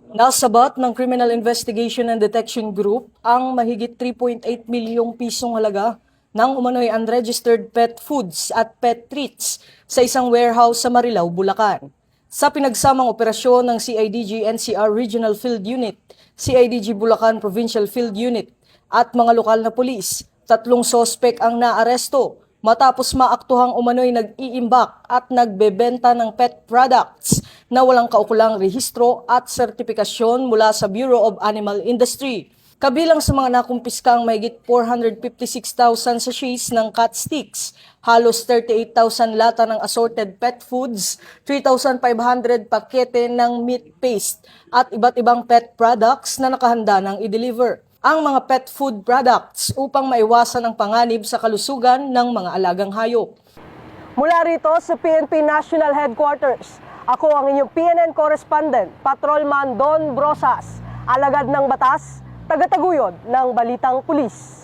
Nasabat ng Criminal Investigation and Detection Group ang mahigit 3.8 milyong pisong halaga ng umano'y unregistered pet foods at pet treats sa isang warehouse sa Marilao, Bulacan. Sa pinagsamang operasyon ng CIDG NCR Regional Field Unit, CIDG Bulacan Provincial Field Unit at mga lokal na pulis, 3 sospek ang naaresto matapos maaktuhang umano'y nag-iimbak at nagbebenta ng pet products na walang kaukulang rehistro at sertipikasyon mula sa Bureau of Animal Industry. Kabilang sa mga nakumpiskang mahigit 456,000 sachets ng cat sticks, halos 38,000 lata ng assorted pet foods, 3,500 pakete ng meat paste at iba't ibang pet products na nakahanda ng i-deliver ang mga pet food products upang maiwasan ang panganib sa kalusugan ng mga alagang hayop. Mula rito sa PNP National Headquarters, ako ang inyong PNN correspondent, Patrolman Don Brosas, alagad ng batas, tagataguyod ng Balitang Pulis.